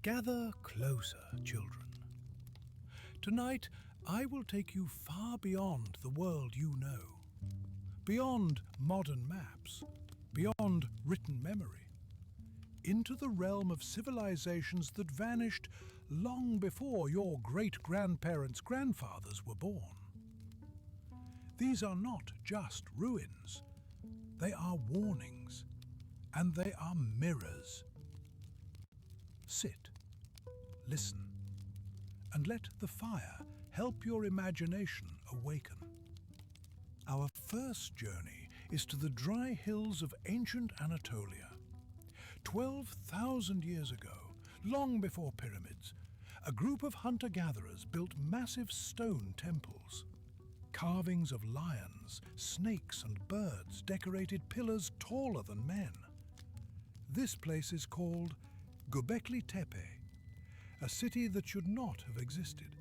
Gather closer, children. Tonight, I will take you far beyond the world you know, beyond modern maps, beyond written memory, into the realm of civilizations that vanished long before your great-grandparents' grandfathers were born. These are not just ruins. They are warnings, and they are mirrors. Sit, listen, and let the fire help your imagination awaken. Our first journey is to the dry hills of ancient Anatolia. 12,000 years ago, long before pyramids, a group of hunter-gatherers built massive stone temples. Carvings of lions, snakes, and birds decorated pillars taller than men. This place is called Göbekli Tepe, a city that should not have existed,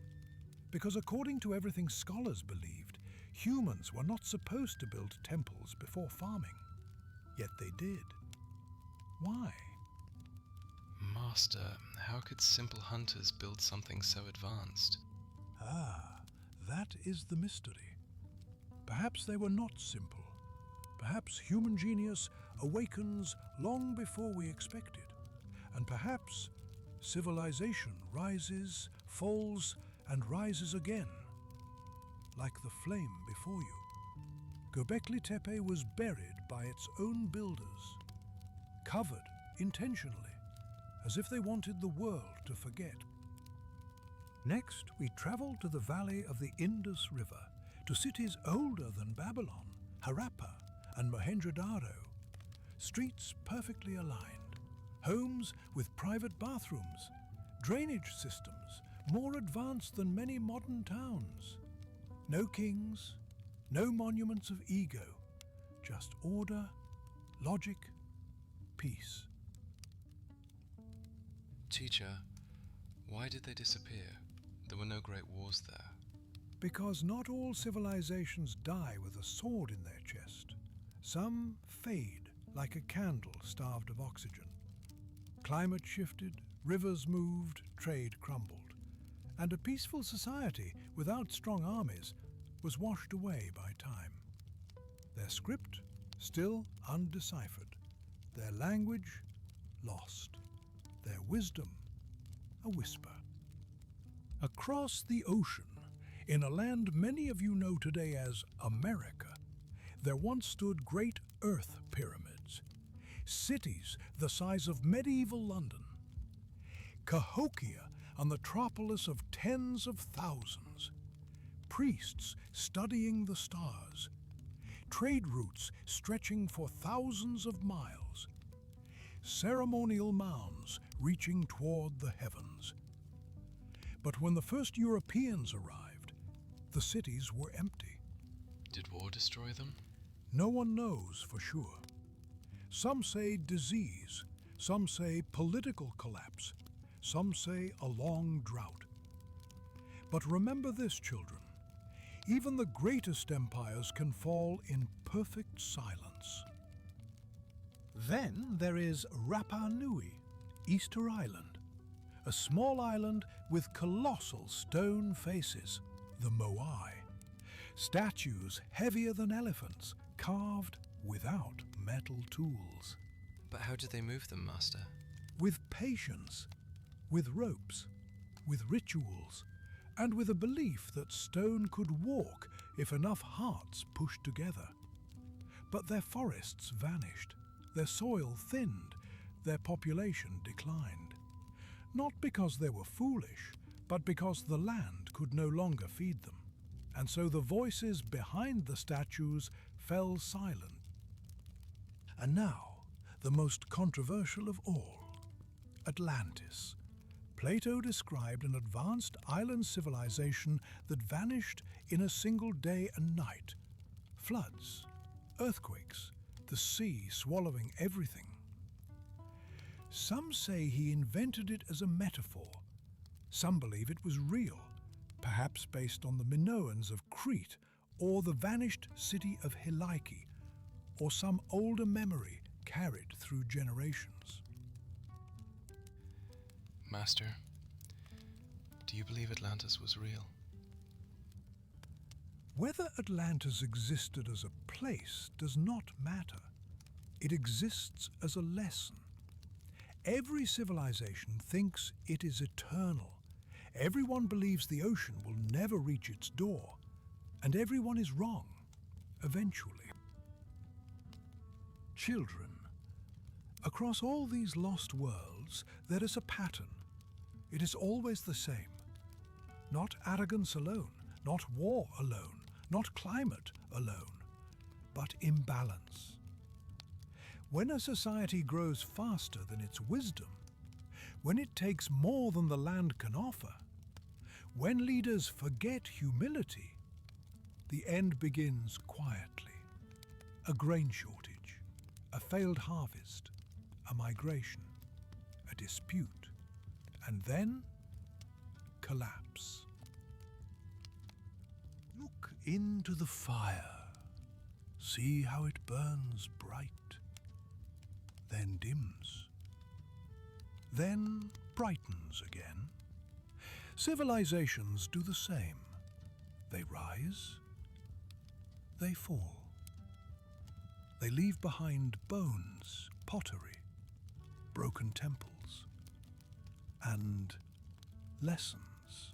because according to everything scholars believed, humans were not supposed to build temples before farming. Yet they did. Why? Master, how could simple hunters build something so advanced? That is the mystery. Perhaps they were not simple. Perhaps human genius awakens long before we expected. And perhaps civilization rises, falls, and rises again, like the flame before you. Göbekli Tepe was buried by its own builders, covered intentionally, as if they wanted the world to forget. Next, we travel to the valley of the Indus River, to cities older than Babylon, Harappa, and Mohenjo-daro. Streets perfectly aligned, homes with private bathrooms, drainage systems more advanced than many modern towns. No kings, no monuments of ego, just order, logic, peace. Teacher, why did they disappear? There were no great wars there. Because not all civilizations die with a sword in their chest. Some fade like a candle starved of oxygen. Climate shifted, rivers moved, trade crumbled. And a peaceful society without strong armies was washed away by time. Their script still undeciphered. Their language lost. Their wisdom a whisper. Across the ocean, in a land many of you know today as America, there once stood great earth pyramids, cities the size of medieval London. Cahokia, a metropolis of tens of thousands. Priests studying the stars. Trade routes stretching for thousands of miles. Ceremonial mounds reaching toward the heavens. But when the first Europeans arrived, the cities were empty. Did war destroy them? No one knows for sure. Some say disease, some say political collapse, some say a long drought. But remember this, children, even the greatest empires can fall in perfect silence. Then there is Rapa Nui, Easter Island, a small island with colossal stone faces, the Moai. Statues heavier than elephants, carved without metal tools. But how did they move them, Master? With patience, with ropes, with rituals, and with a belief that stone could walk if enough hearts pushed together. But their forests vanished, their soil thinned, their population declined. Not because they were foolish, but because the land could no longer feed them. And so the voices behind the statues fell silent. And now, the most controversial of all, Atlantis. Plato described an advanced island civilization that vanished in a single day and night. Floods, earthquakes, the sea swallowing everything. Some say he invented it as a metaphor. Some believe it was real, perhaps based on the Minoans of Crete or the vanished city of Helike, or some older memory carried through generations. Master, do you believe Atlantis was real? Whether Atlantis existed as a place does not matter. It exists as a lesson. Every civilization thinks it is eternal. Everyone believes the ocean will never reach its door, and everyone is wrong, eventually. Children, across all these lost worlds, there is a pattern. It is always the same. Not arrogance alone, not war alone, not climate alone, but imbalance. When a society grows faster than its wisdom, when it takes more than the land can offer, when leaders forget humility, the end begins quietly. A grain shortage, a failed harvest, a migration, a dispute, and then collapse. Look into the fire. See how it burns bright, then dims, then brightens again. Civilizations do the same. They rise, they fall. They leave behind bones, pottery, broken temples, and lessons.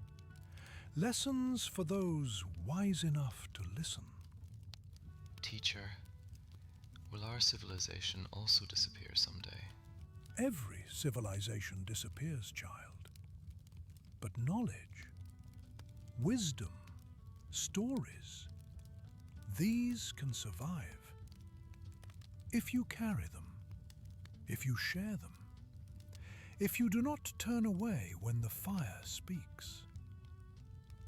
Lessons for those wise enough to listen. Teacher, will our civilization also disappear someday? Every civilization disappears, child. But knowledge, wisdom, stories, these can survive. If you carry them, if you share them, if you do not turn away when the fire speaks.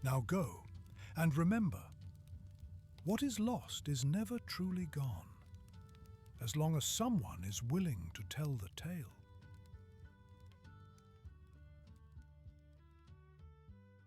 Now go, and remember, what is lost is never truly gone, as long as someone is willing to tell the tale.